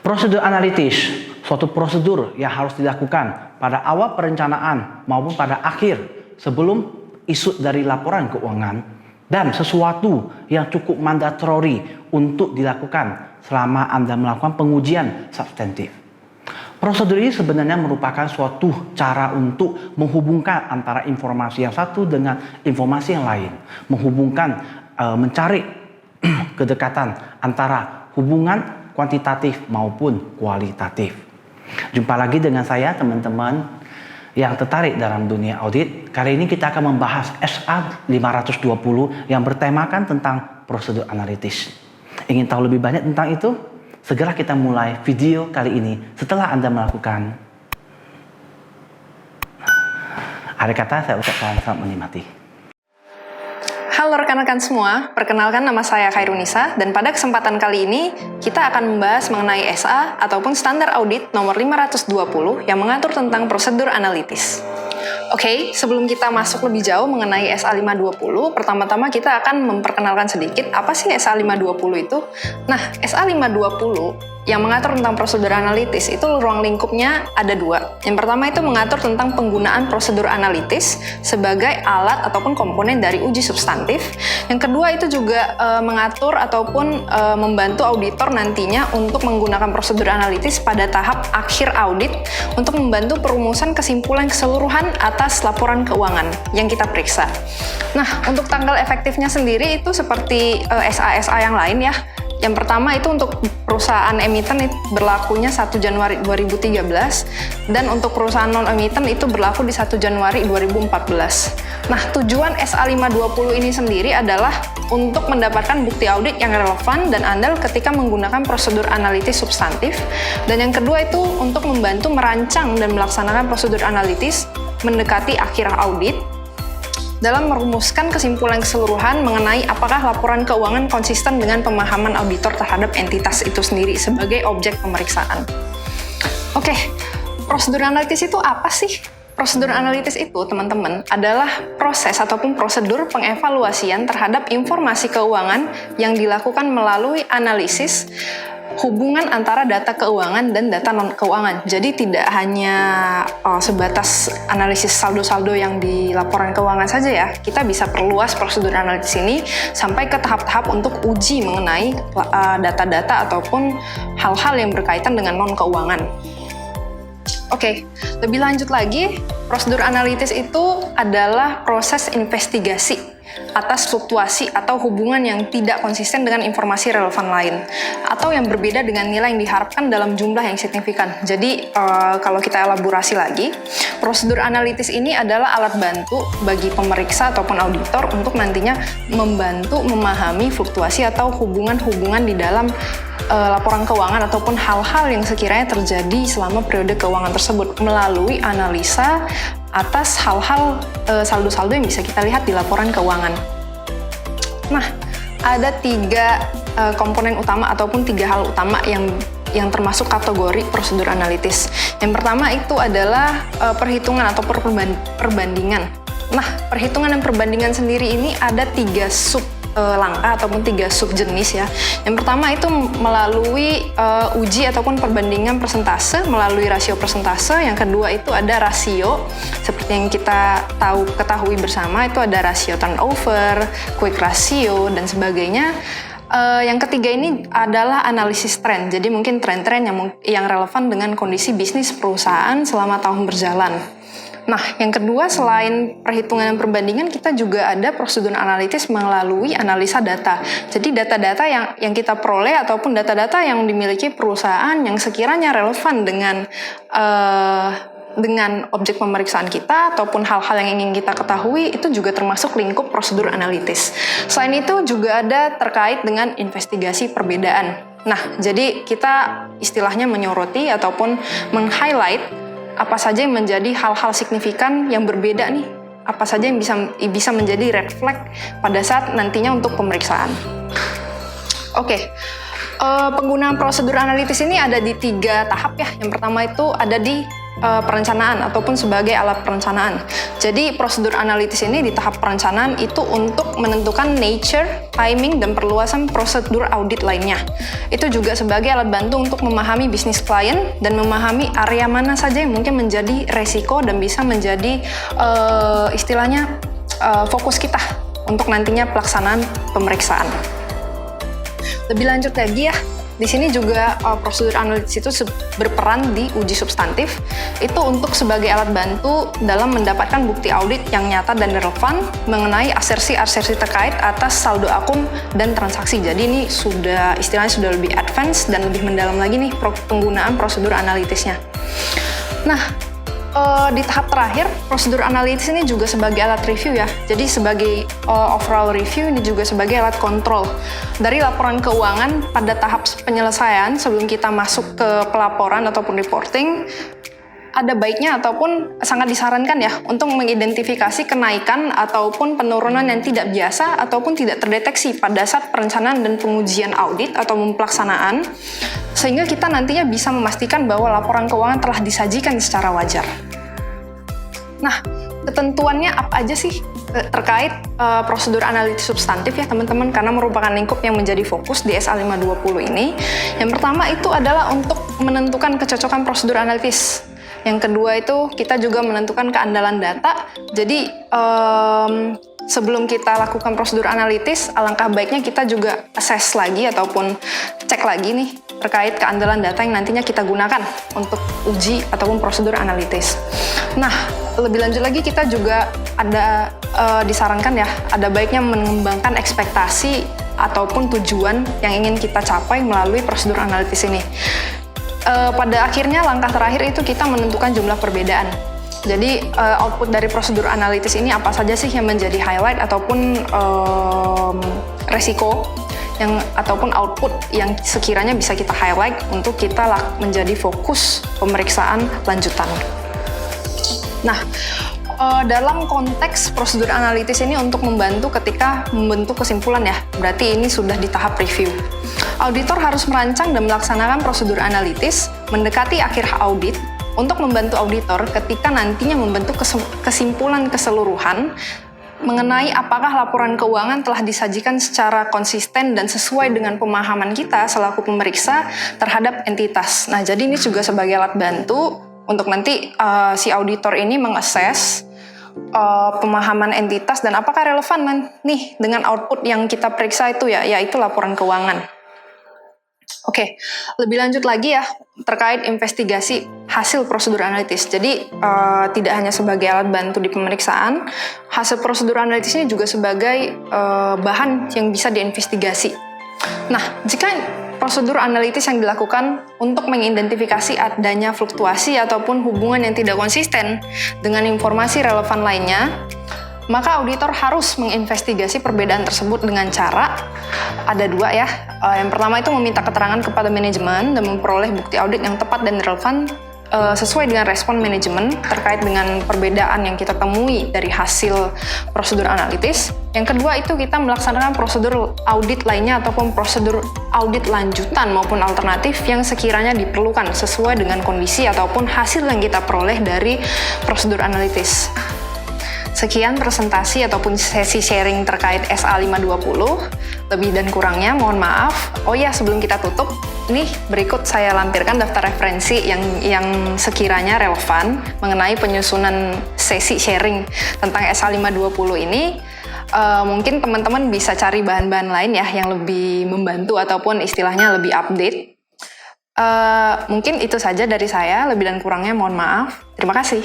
Prosedur analitis, suatu prosedur yang harus dilakukan pada awal perencanaan maupun pada akhir sebelum isu dari laporan keuangan, dan sesuatu yang cukup mandatori untuk dilakukan selama Anda melakukan pengujian substantif. Prosedur ini sebenarnya merupakan suatu cara untuk menghubungkan antara informasi yang satu dengan informasi yang lain, mencari kedekatan antara hubungan kuantitatif maupun kualitatif. Jumpa lagi dengan saya, teman-teman yang tertarik dalam dunia audit. Kali ini kita akan membahas SA 520 yang bertemakan tentang prosedur analitis. Ingin tahu lebih banyak tentang itu? Segera kita mulai video kali ini setelah Anda melakukan. Akhir kata saya ucapkan selamat menikmati. Halo rekan-rekan semua, perkenalkan nama saya Khairunisa, dan pada kesempatan kali ini kita akan membahas mengenai SA ataupun Standar Audit nomor 520 yang mengatur tentang prosedur analitis. Oke, sebelum kita masuk lebih jauh mengenai SA 520, pertama-tama kita akan memperkenalkan sedikit apa sih SA 520 itu. Nah, SA 520 yang mengatur tentang prosedur analitis itu ruang lingkupnya ada dua. Yang pertama itu mengatur tentang penggunaan prosedur analitis sebagai alat ataupun komponen dari uji substantif. Yang kedua itu juga mengatur ataupun membantu auditor nantinya untuk menggunakan prosedur analitis pada tahap akhir audit untuk membantu perumusan kesimpulan keseluruhan atas laporan keuangan yang kita periksa. Nah, untuk tanggal efektifnya sendiri itu seperti SA-SA yang lain ya. Yang pertama itu untuk perusahaan emiten berlakunya 1 Januari 2013, dan untuk perusahaan non-emiten itu berlaku di 1 Januari 2014. Nah, tujuan SA 520 ini sendiri adalah untuk mendapatkan bukti audit yang relevan dan andal ketika menggunakan prosedur analitis substantif. Dan yang kedua itu untuk membantu merancang dan melaksanakan prosedur analitis mendekati akhir audit dalam merumuskan kesimpulan keseluruhan mengenai apakah laporan keuangan konsisten dengan pemahaman auditor terhadap entitas itu sendiri sebagai objek pemeriksaan. Oke, prosedur analitis itu apa sih? Prosedur analitis itu, teman-teman, adalah proses ataupun prosedur pengevaluasian terhadap informasi keuangan yang dilakukan melalui analisis hubungan antara data keuangan dan data non-keuangan. Jadi tidak hanya sebatas analisis saldo-saldo yang di laporan keuangan saja ya. Kita bisa perluas prosedur analitis ini sampai ke tahap-tahap untuk uji mengenai data-data ataupun hal-hal yang berkaitan dengan non-keuangan. Oke, lebih lanjut lagi, prosedur analitis itu adalah proses investigasi atas fluktuasi atau hubungan yang tidak konsisten dengan informasi relevan lain atau yang berbeda dengan nilai yang diharapkan dalam jumlah yang signifikan. Jadi kalau kita elaborasi lagi, prosedur analitis ini adalah alat bantu bagi pemeriksa ataupun auditor untuk nantinya membantu memahami fluktuasi atau hubungan-hubungan di dalam laporan keuangan ataupun hal-hal yang sekiranya terjadi selama periode keuangan tersebut melalui analisa atas hal-hal saldo-saldo yang bisa kita lihat di laporan keuangan. Nah, ada 3 komponen utama ataupun 3 hal utama yang termasuk kategori prosedur analitis. Yang pertama itu adalah perhitungan atau perbandingan. Nah, perhitungan dan perbandingan sendiri ini ada 3 sub langkah ataupun 3 subjenis ya. Yang pertama itu melalui uji ataupun perbandingan persentase melalui rasio persentase. Yang kedua itu ada rasio seperti yang kita ketahui bersama, itu ada rasio turnover, quick ratio dan sebagainya. Yang ketiga ini adalah analisis tren. Jadi mungkin tren-tren yang relevan dengan kondisi bisnis perusahaan selama tahun berjalan. Nah, yang kedua selain perhitungan dan perbandingan, kita juga ada prosedur analitis melalui analisa data. Jadi data-data yang kita peroleh ataupun data-data yang dimiliki perusahaan yang sekiranya relevan dengan objek pemeriksaan kita ataupun hal-hal yang ingin kita ketahui, itu juga termasuk lingkup prosedur analitis. Selain itu juga ada terkait dengan investigasi perbedaan. Nah, jadi kita istilahnya menyoroti ataupun meng-highlight apa saja yang menjadi hal-hal signifikan yang berbeda nih, apa saja yang bisa menjadi red flag pada saat nantinya untuk pemeriksaan. Oke, penggunaan prosedur analitis ini ada di 3 tahap ya. Yang pertama itu ada di perencanaan ataupun sebagai alat perencanaan. Jadi prosedur analitis ini di tahap perencanaan itu untuk menentukan nature, timing, dan perluasan prosedur audit lainnya. Itu juga sebagai alat bantu untuk memahami bisnis klien dan memahami area mana saja yang mungkin menjadi resiko dan bisa menjadi istilahnya fokus kita untuk nantinya pelaksanaan pemeriksaan. Lebih lanjut lagi ya, di sini juga prosedur analitis itu berperan di uji substantif, itu untuk sebagai alat bantu dalam mendapatkan bukti audit yang nyata dan relevan mengenai asersi-asersi terkait atas saldo akun dan transaksi. Jadi ini istilahnya sudah lebih advance dan lebih mendalam lagi nih penggunaan prosedur analitisnya. Nah, di tahap terakhir, prosedur analitis ini juga sebagai alat review ya. Jadi sebagai overall review, ini juga sebagai alat kontrol dari laporan keuangan pada tahap penyelesaian sebelum kita masuk ke pelaporan ataupun reporting. Ada baiknya ataupun sangat disarankan ya untuk mengidentifikasi kenaikan ataupun penurunan yang tidak biasa ataupun tidak terdeteksi pada saat perencanaan dan pengujian audit atau pelaksanaan, sehingga kita nantinya bisa memastikan bahwa laporan keuangan telah disajikan secara wajar. Nah, ketentuannya apa aja sih terkait prosedur analitis substantif ya teman-teman, karena merupakan lingkup yang menjadi fokus di SA 520 ini. Yang pertama itu adalah untuk menentukan kecocokan prosedur analitis. Yang kedua itu kita juga menentukan keandalan data. Jadi sebelum kita lakukan prosedur analitis, alangkah baiknya kita juga assess lagi ataupun cek lagi nih terkait keandalan data yang nantinya kita gunakan untuk uji ataupun prosedur analitis. Nah, lebih lanjut lagi kita juga ada disarankan ya, ada baiknya mengembangkan ekspektasi ataupun tujuan yang ingin kita capai melalui prosedur analitis ini. Pada akhirnya langkah terakhir itu kita menentukan jumlah perbedaan. Jadi output dari prosedur analitis ini apa saja sih yang menjadi highlight ataupun resiko ataupun output yang sekiranya bisa kita highlight untuk kita menjadi fokus pemeriksaan lanjutan. Nah, dalam konteks prosedur analitis ini untuk membantu ketika membentuk kesimpulan ya, berarti ini sudah di tahap review. Auditor harus merancang dan melaksanakan prosedur analitis mendekati akhir audit untuk membantu auditor ketika nantinya membentuk kesimpulan keseluruhan mengenai apakah laporan keuangan telah disajikan secara konsisten dan sesuai dengan pemahaman kita selaku pemeriksa terhadap entitas. Nah, jadi ini juga sebagai alat bantu untuk nanti si auditor ini mengakses pemahaman entitas dan apakah relevan nih dengan output yang kita periksa itu ya, yaitu laporan keuangan. Oke, lebih lanjut lagi ya terkait investigasi hasil prosedur analitis. Jadi tidak hanya sebagai alat bantu di pemeriksaan, hasil prosedur analitis ini juga sebagai bahan yang bisa diinvestigasi. Nah, jika prosedur analitis yang dilakukan untuk mengidentifikasi adanya fluktuasi ataupun hubungan yang tidak konsisten dengan informasi relevan lainnya, maka auditor harus menginvestigasi perbedaan tersebut dengan cara ada dua ya. Yang pertama itu meminta keterangan kepada manajemen dan memperoleh bukti audit yang tepat dan relevan sesuai dengan respon manajemen terkait dengan perbedaan yang kita temui dari hasil prosedur analitis. Yang kedua itu kita melaksanakan prosedur audit lainnya ataupun prosedur audit lanjutan maupun alternatif yang sekiranya diperlukan sesuai dengan kondisi ataupun hasil yang kita peroleh dari prosedur analitis. Sekian presentasi ataupun sesi sharing terkait SA 520. Lebih dan kurangnya mohon maaf. Oh ya, sebelum kita tutup, nih berikut saya lampirkan daftar referensi yang sekiranya relevan mengenai penyusunan sesi sharing tentang SA 520 ini. Mungkin teman-teman bisa cari bahan-bahan lain ya yang lebih membantu ataupun istilahnya lebih update. Mungkin itu saja dari saya. Lebih dan kurangnya mohon maaf. Terima kasih.